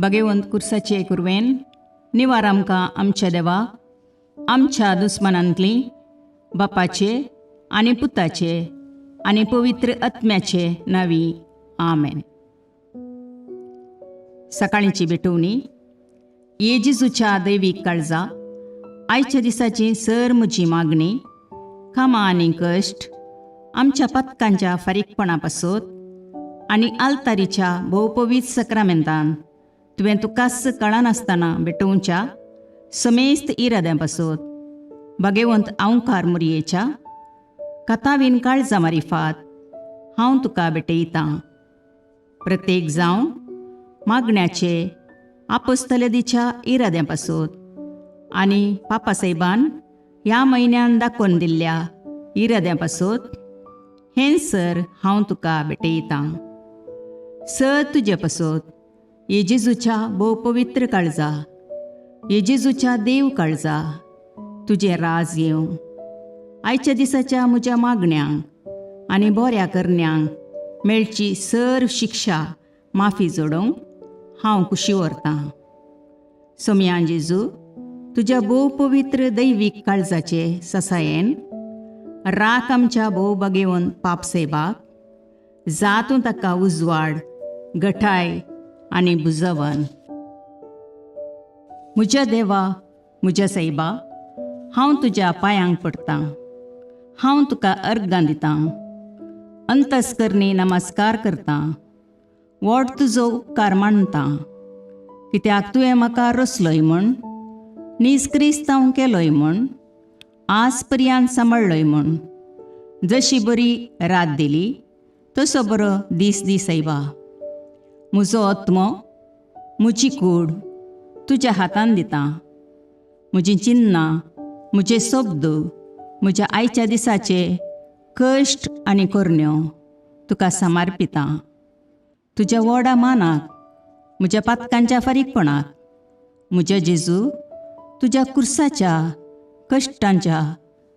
भगवंत कुर्साचे कुरवेन निवार आमकां आमच्या देवा आमच्या दुस्मनांतली बापाचे आनी पुताचे आनी पवित्र आत्म्याचे नावी आमेन. सकाळींची भेटवणी. येजेजूच्या दैवीक काळजा आयच्या दिसाची सर म्हजी मागणी कामां आनी कश्ट आमच्या पथकांच्या फारीकपणा पासत आनी आल्तारीच्या भोवपवीत सक्रामेंतान तुवें तुकास कळनासतना भेटोवच्या समेस्त इराद्यां पासत भगवंत आवकार मुरयेच्या कथावीन काळजा मारिफात हांव तुका भेटयतां. प्रत्येक जावं मागण्याचे आपोस्तलदीच्या इराद्यां पासत आनी पापासाहेबान ह्या म्हयन्यान दाखोवन दिल्ल्या इराद्यां पासत हें सर हांव तुका भेटयतां. सर तुजे पासत येजेजूच्या भोवपवित्र काळजा येजेजूच्या देव काळजा तुजें राज येवं. आयच्या दिसाच्या म्हज्या मागण्यांक आनी बऱ्या करण्यांक मेळची सर शिक्षा माफी जोडोवंक हांव कुशी व्हरतां. सोम्या जेजू तुज्या भोवपवित्र दैवीक काळजाचे ससायेन राख आमच्या भोव भगवंत पापसाहेबाक जातूं ताका उजवाड घटाय आनी बुजवण. म्हज्या देवा म्हज्या सायबा हांव तुज्या पांयांक पडटां. हांव तुका अर्गां दितां. अंतस्करणी नमस्कार करतां. व्हड तुजो उपकार मानतां. कित्याक तुवें म्हाका रचलोय म्हूण निस्क्रिस्तांव केलोय म्हूण आज पर्यंत सांबाळलोय म्हूण जशी बरी रात दिली तसो बरो दीस दी सायबा. म्हजो आत्मो म्हजी कूड तुज्या हातान दितां. म्हजीं चिन्नां म्हजे शब्द म्हज्या आयच्या दिसाचे कश्ट आनी करण्यो तुका समर्पितां. तुज्या व्हडा मानाक म्हज्या पातकांच्या फारीकपणाक म्हज्या जेजू तुज्या कुर्साच्या कश्टांच्या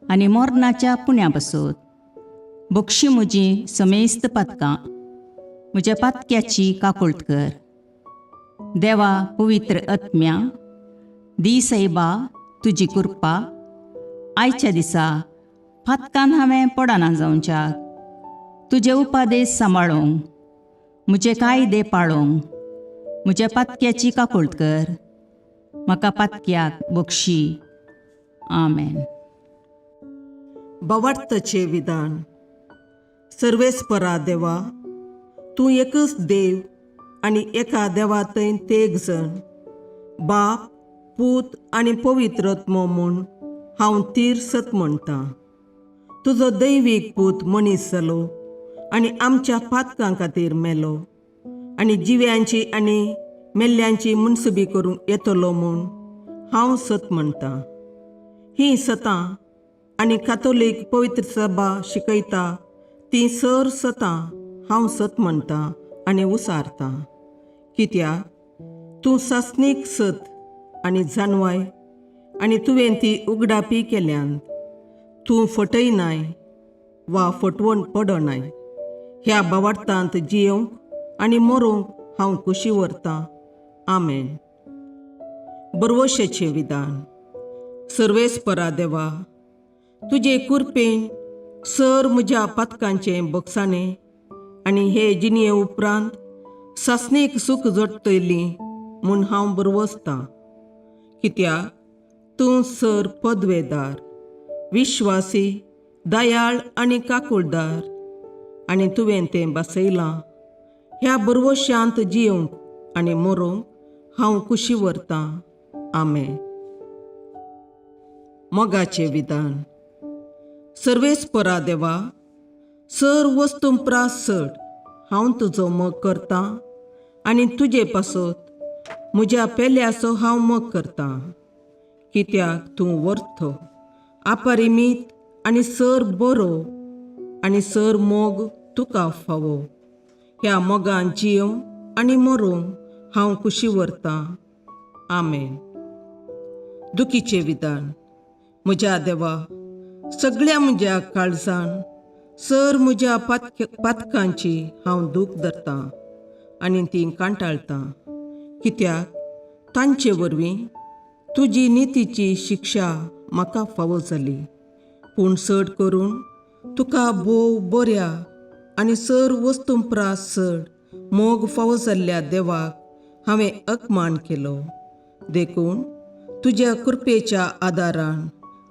आनी मरणाच्या पुण्या पासत बक्षी म्हजी समेस्त पातकां म्हज्या पातक्याची काकुळट कर. देवा पवित्र आत्म्या दी सायबा तुजी कृपा आयच्या दिसा पातकान हांवें पडना जावच्याक तुजे उपादेश सांबाळोवंक म्हजे कायदे पाळोवंक म्हज्या पातक्याची काकुळट कर. म्हाका पातक्याक बक्षी. आमेन. बवार्थाचें विधान. सर्वेस्परा देवा तूं एकच देव आनी एका देवातय तेग जण बाप पूत आनी पवित्र आत्मो म्हूण हांव तीर सत म्हणटां. तुजो दैवीक पूत मनीस जालो आनी आमच्या पातकां खातीर मेलो आनी जिव्यांची आनी मेल्ल्यांची मुनसुबी करूंक येतलो म्हूण हांव सत म्हणटां. हीं सतां आनी कातोलीक पवित्र सभा शिकयता तीं सर सतां हांव सत म्हणटां आनी उसारतां. कित्याक तूं सासणीक सत आनी जानवाय आनी तुवें ती उगडापी केल्यांत तूं फटयनाय वा फटवण पडनाय. ह्या बवार्थांत जियोंक आनी मरोवंक हांव कुशी व्हरतां. आमेन. बरवशेचें विधान. सर्वेस्परा देवा तुजे कुरपेन सर म्हज्या पातकांचें बक्षाणें आनी हे जिणये उपरांत सासणेक सूख जोडटली म्हूण हांव बरवसतां. कित्याक तूं सर पदवेदार विश्वासी दयाळ आनी काकुळदार आनी तुवें तें बसयलां. ह्या बरवश्यांत जियोंक आनी मरोवंक हांव कुशी व्हरतां. आमेन. मोगाचें विधान. सर्वेस्परा देवा सर वस्तुंपरास चड हांव तुजो मोग करतां आनी तुजे पासत म्हज्या पेल्याचो हांव मोग करतां. कित्याक तूं वर्थ अपरिमीत आनी सर बरो आनी सर मोग तुका फावो. ह्या मोगान जियोंक आनी मरोवंक हांव कुशी व्हरतां. आमेन. दुखीचें विधान. म्हज्या देवा सगळ्या म्हज्या काळजान सर म्हज्या पातकांची हांव दूख धरतां आनी ती कांटाळतां. कित्याक तांचे वरवीं तुजी नितीची शिक्षा म्हाका फावो जाली. पूण चड करून तुका भोव बऱ्या आनी सर वस्तूंपरास चड मोग फावो जाल्ल्या देवाक हांवें अकमान केलो. देखून तुज्या कृपेच्या आदारान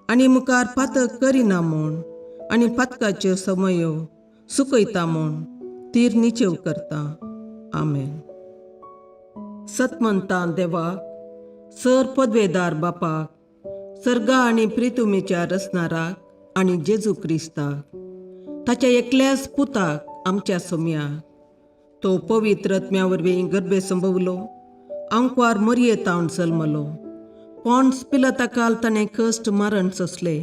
आनी मुखार पातक करिना म्हूण आनी पातकाच्यो समयो सुकयता म्हूण तीर निचेव करता. आमेन. सतमंतां देवाक, सर पदवेदार बापाक, सर्गा आनी प्रितुमेच्या रचणाराक आनी जेजू क्रिस्ताक, ताच्या एकल्याच पुताक आमच्या सोम्याक, तो पवित्र आत्म्या वरवीं गर्भे संभवलो, आंकवार मरयेतावन जल्मलो, पोन्स पिलाताकाल ताणें कश्ट मरण सोंसले,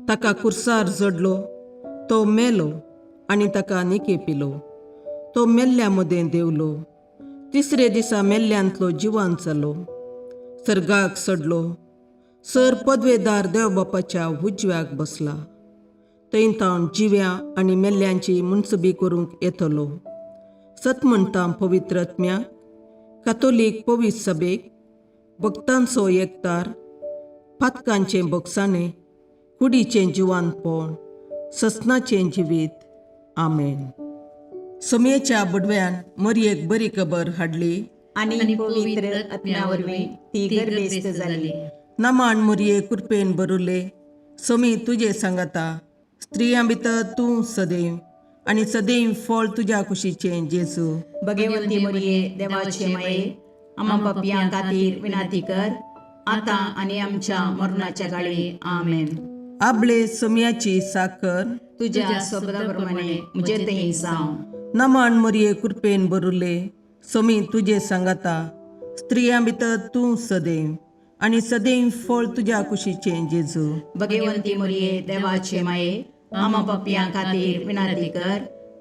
ताका कुर्सार जडलो, तो मेलो आनी ताका निकेपिलो, तो मेल्ल्या मदें देवलो, तिसरे दिसा मेल्ल्यांतलो जिवांत जालो, सर्गाक चडलो, सर पदवेदार देवबापाच्या उजव्याक बसला, थंय तावन जिव्या आनी मेल्ल्यांची मुनसबी करूंक येतलो. सतमंतां पवित्र आत्म्याक, कातोलीक पवित्र सभेक, भक्तांचो एकतार, पातकांचें भोगसाणें, कुडीचें जिवांतपण, ससनाचें जिवीत. आमेन. समयेच्या बडव्यान मरयेक बरी खबर हाडली आनी पवित्र आत्म्या वरवीं ती गर्भेस्त जाली. नमान मरये कृपेन भरुले, समी तुजे सांगाता, स्त्रियां भितर तूं सदैव आनी सदैव फळ तुज्या कुशीचें जेजू. भगवंती मरिये देवाचे माये, आम्हा पापयां खातीर विनाती कर, आता आनी आमच्या मरणाच्या काळी. आमेन. आपले समयाची साकर तुझ्या सोबताप्रमाणे म्हजे थंय जावं. नमान मरये कृपेन भरुले, समी तुजे सांगाता, स्त्रियां भितर तूं सदैव आनी सदैव फळ तुज्या कुशीचें जेजू. भगवंती मरिये देवाचे माये, आम्हा पापयां खातीर विनाती कर,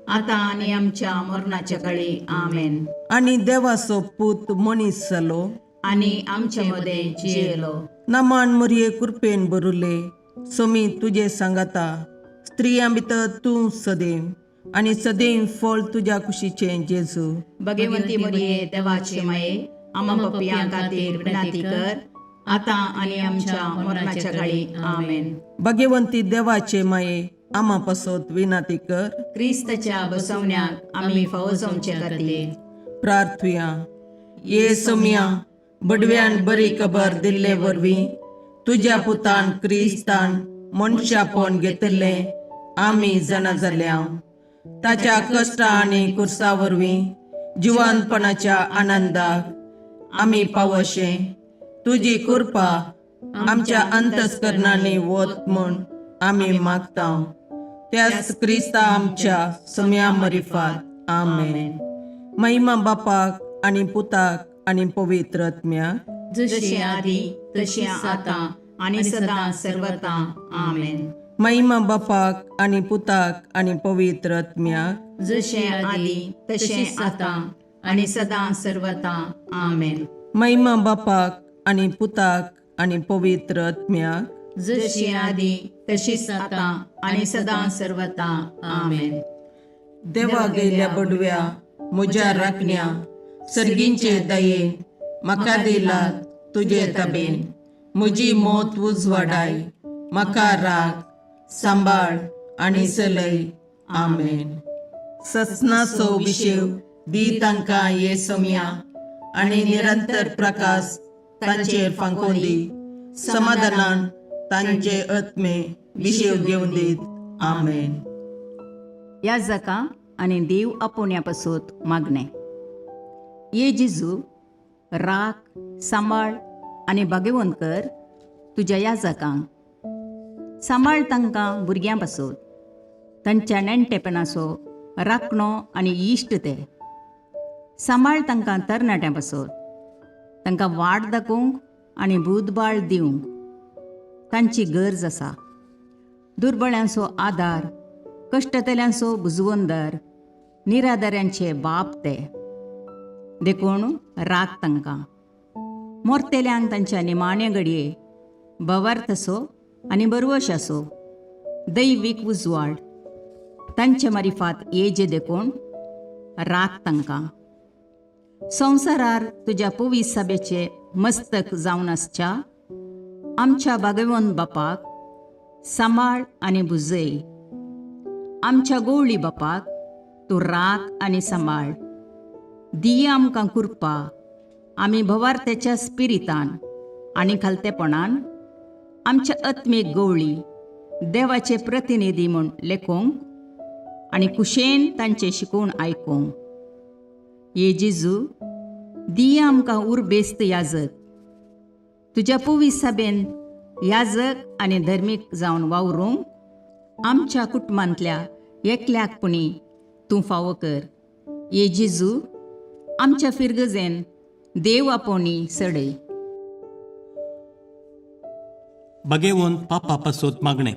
आता आनी आमच्या मरणाच्या काळी. आमेन. आनी देवाचो पूत मनीस जालो आनी आमचे मध्ये जियेलो. नमान मरये कृपेन भरुले, समी तुजे सांगाता, स्त्रियां भितर तूं सदैव आनी सदैव फळ तुज्या कुशीचें जेजू. भगवंती मरिये देवाचे माये, आम्हा पापयां खातीर विनाती कर, आता आनी आमच्या मरणाच्या काळी. आमेन. भगवंती देवाचे माये, आम्हा पासत विनाती कर. क्रिस्ताच्या बसवण्याक आमी फावो जावचे खातीर प्रार्थुया. ये समया बडव्यान बरी खबर दिल्ले वरवीं तुज्या पुतान क्रिस्तान मनशापण घेतले आमी जाणा जाल्या, ताच्या कश्टा आनी कुर्सा वरवीं जिवानपणाच्या आनंदाक आमी पावशे. तुजी कृपा आमच्या अंतस्करणांनी वत म्हूण आमी मागता. त्याच क्रिस्ता आमच्या समया मरिफात. आमेन. महिमा बापाक आनी पुताक आनी पवित्र आत्म्याक, जशे आदी तशे आता आनी सदां सर्वता. आमेन. महिमा बापाक आनी पुताक आनी पवित्र आत्म्याक, जशे आदी तशे आता आनी सदां सर्वता. आमेन. महिमा बापाक आनी पुताक आनी पवित्र आत्म्याक, जशी आदी तशीच आता आनी सदां सर्वता. आमेन. देवा गेल्या बडव्या म्हज्या राखण्या, सर्गींचे दयेन म्हाका दिलात तुजे तबेन. म्हजी मोत उजवाडाय, म्हाका राख, सांबाळ आनी चलय. आमेन. ससनाचो विशेव दी तांकां ये समया आनी निरंतर प्रकाश तांचेर फांकून दी. समाधानान तांचे आत्मे विशेव घेवन दीत. आमेन. याजकां आनी देव आपोवण्या पासून मागणे. ये जेजू, राख, सांबाळ आनी भागेवंत कर तुज्या याजकांक. सांबाळ तांकां भुरग्यां पासून, तांच्या नेणटेपणाचो राखणो आनी इश्ट ते. सांबाळ तांकां तरणाट्यां पासून, तांकां वाट दाखोवंक आनी बुधबाळ दिवंक तांची गरज आसा. दुर्बळ्यांचो आदार, कश्टतल्यांचो बुजवंदर, निराधाऱ्यांचे बाप ते. देखून राख तांकां. मोरतेल्यांक तांच्या निमाणे घडये भवार्थसो आनी बरवशाचो दैवीक उजवाड तांचे मारिफात येजे देखून राख तांकां. संवसारार तुज्या पवित्र सभेचे मस्तक जावन आसच्या आमच्या भागवंत बापाक सांबाळ आनी बुजय. आमच्या गवळी बापाक तूं राख आनी सांबाळ. दिये आमकां कुरपा आमी भवार्थेच्या स्पिरितान आनी खालतेपणान आमच्या आत्मीक गवळी देवाचे प्रतिनिधी म्हूण लेखोंक आनी कुशेन तांचे शिकोवन आयकूंक. ये जेजू दिये आमकां उरबेस्त याजक. तुज्या पवित्र सभेन याजक आनी धर्मीक जावन वावरूंक आमच्या कुटुंबांतल्या एकल्याकपणी तूं फावो कर. ये जेजू आमच्या फिरगजेन देव आपोवणी सडय. बगेवून पापा पासोत मागणे.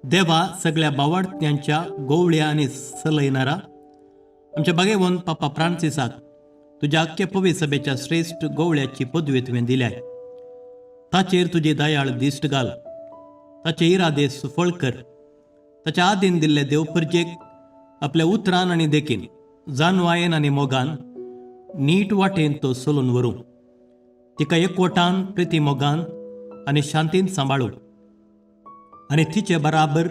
देवा सगळ्या बावार्थ्यांच्या गोवळ्या आनी सलयणारा आमच्या बगेवून पापा फ्रांसिसाक तुज्या अख्ख्या पवित्र सभेच्या श्रेष्ठ गोवळ्याची पदवी तुवें दिल्याय. ताचेर तुजी दयाळ दिश्ट घाल. ताचे इरादे सुफळ कर. ताच्या आदीन दिल्ले देवपर्जेक आपल्या उतरान आनी देखीन जानवायेन आनी मोगान नीट वाटेन तो चलून व्हरूं. तिका एकवटान प्रिती मोगान आनी शांतीन सांबाळूं आनी तिचे बराबर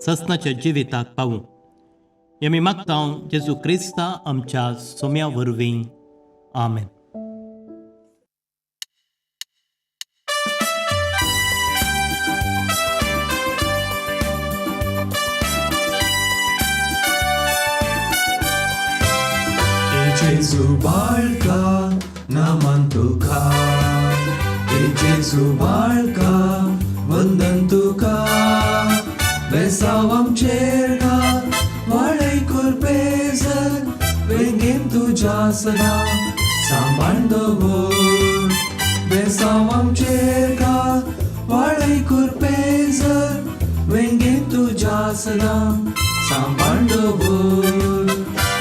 ससनाच्या जिविताक पावूं. हें मी मागता जेजू क्रिस्ता आमच्या सोम्या वरवीं. आमेन. Jesu बाळका नामान तुका. Jesu बाळका वंदन तुका. बेसाव आमचेर घाल वाडय कुरपेजर. वेंगेन तुज्या सदा सांबाळ दवर. बेसाव आमचेर घाल वाडय कुरपेजर. वेंगेन तुज्या सदा सांबाळ दवर.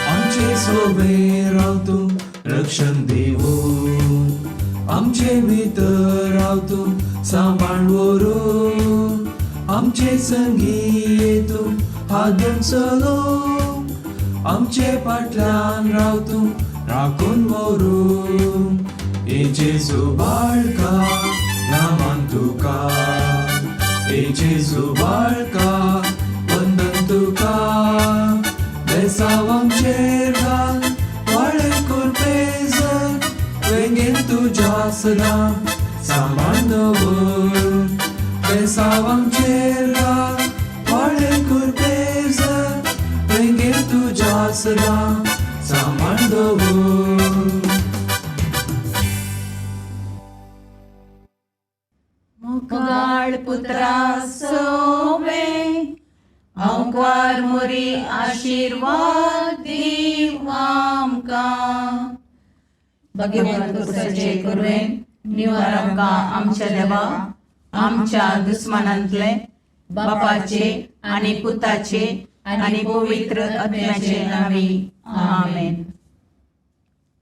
आमचे सोबे राव तूं रक्षण दिवून. आमचे भितर राव तूं सांबाळ व्हरून. आमचे संगी तूं हादून चलोवंक. आमचे फाटल्यान राव तूं राखून व्हरून. ए जेजू बाळका नामान तुका. ए जेजू बाळका वंदन तुका. बेसाव आमचेर घाल वाडय कुरपेजर. वेंगेन तुज्या सदा सांबाळ दवर. बेसाव आमचेर घाल वाडय कुरपेजर. वेंगेन तुज्या सदा सांबाळ दवर. मुगाळ पुत्रा सोवे अवकार मोरी आशीर्वाद दीव आमकां. भगवंत पुरसाचे करुवेन निवार आमकां आमच्या देवा आमच्या दुस्मानांतले बापाचे आनी पुताचे आनी पवित्र आत्म्याचे नांवी. आमेन.